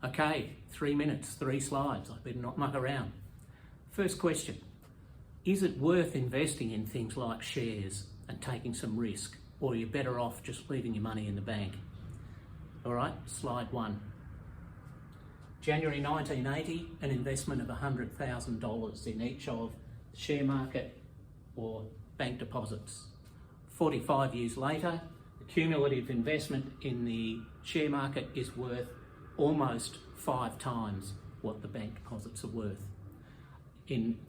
Okay, 3 minutes, 3 slides. I better not muck around. First question, is it worth investing in things like shares and taking some risk, or are you better off just leaving your money in the bank? All right, slide 1. January 1980, an investment of $100,000 in each of the share market or bank deposits. 45 years later, the cumulative investment in the share market is worth almost 5 times what the bank deposits are worth.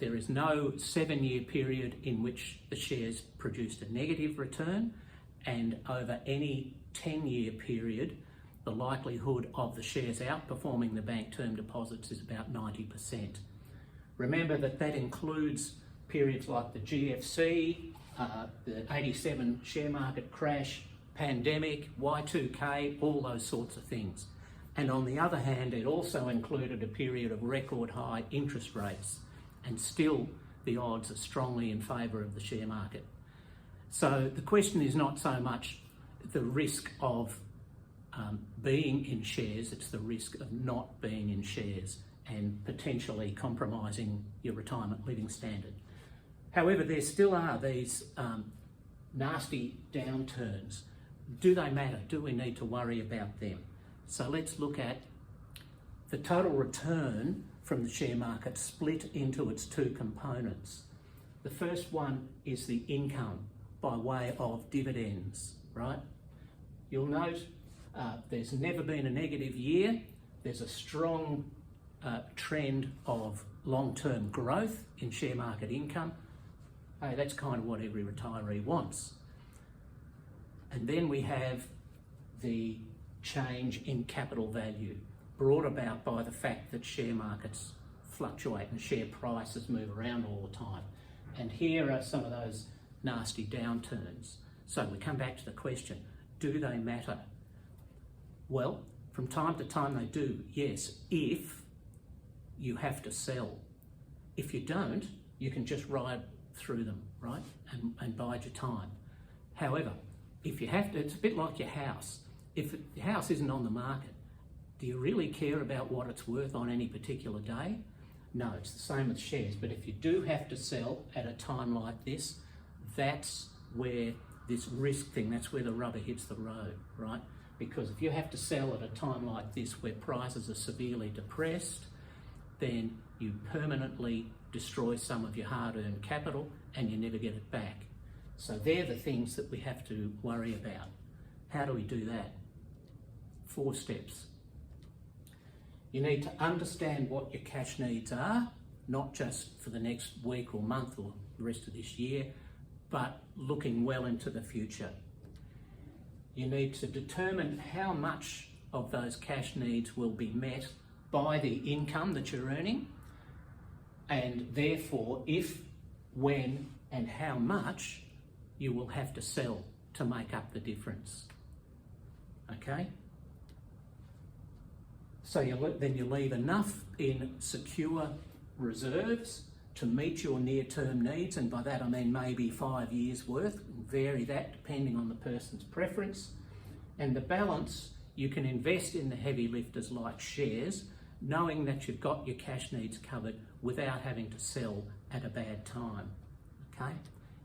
There is no 7-year period in which the shares produced a negative return, and over any 10-year period, the likelihood of the shares outperforming the bank term deposits is about 90%. Remember that includes periods like the GFC, the 87 share market crash, pandemic, Y2K, all those sorts of things. And on the other hand, it also included a period of record high interest rates, and still the odds are strongly in favour of the share market. So the question is not so much the risk of being in shares, it's the risk of not being in shares and potentially compromising your retirement living standard. However, there still are these nasty downturns. Do they matter? Do we need to worry about them? So let's look at the total return from the share market split into its 2 components. The first one is the income by way of dividends, right? You'll note there's never been a negative year. There's a strong trend of long-term growth in share market income. Hey, that's kind of what every retiree wants. And then we have the change in capital value brought about by the fact that share markets fluctuate and share prices move around all the time. And here are some of those nasty downturns. So we come back to the question, do they matter? Well, from time to time they do, yes, if you have to sell. If you don't, you can just ride through them, right, and bide your time. However, if you have to, it's a bit like your house. If your house isn't on the market, do you really care about what it's worth on any particular day? No, it's the same with shares. But if you do have to sell at a time like this, that's where this risk thing, that's where the rubber hits the road, right? Because if you have to sell at a time like this where prices are severely depressed, then you permanently destroy some of your hard-earned capital and you never get it back. So they're the things that we have to worry about. How do we do that? 4 steps. You need to understand what your cash needs are, not just for the next week or month or the rest of this year, but looking well into the future. You need to determine how much of those cash needs will be met by the income that you're earning, and therefore if, when and how much you will have to sell to make up the difference. Okay? So then you leave enough in secure reserves to meet your near-term needs, and by that I mean maybe 5 years worth, vary that depending on the person's preference. And the balance, you can invest in the heavy lifters like shares, knowing that you've got your cash needs covered without having to sell at a bad time, okay?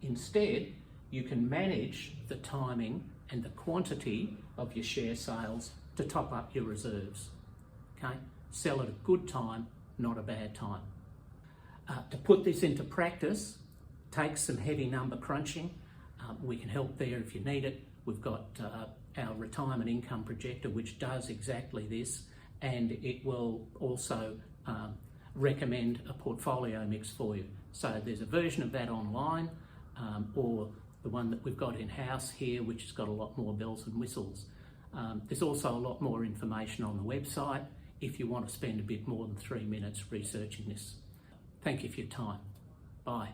Instead, you can manage the timing and the quantity of your share sales to top up your reserves, okay? Sell at a good time, not a bad time. To put this into practice, take some heavy number crunching. We can help there if you need it. We've got our Retirement Income Projector, which does exactly this, and it will also recommend a portfolio mix for you. So there's a version of that online, or the one that we've got in-house here, which has got a lot more bells and whistles. There's also a lot more information on the website if you want to spend a bit more than 3 minutes researching this. Thank you for your time. Bye.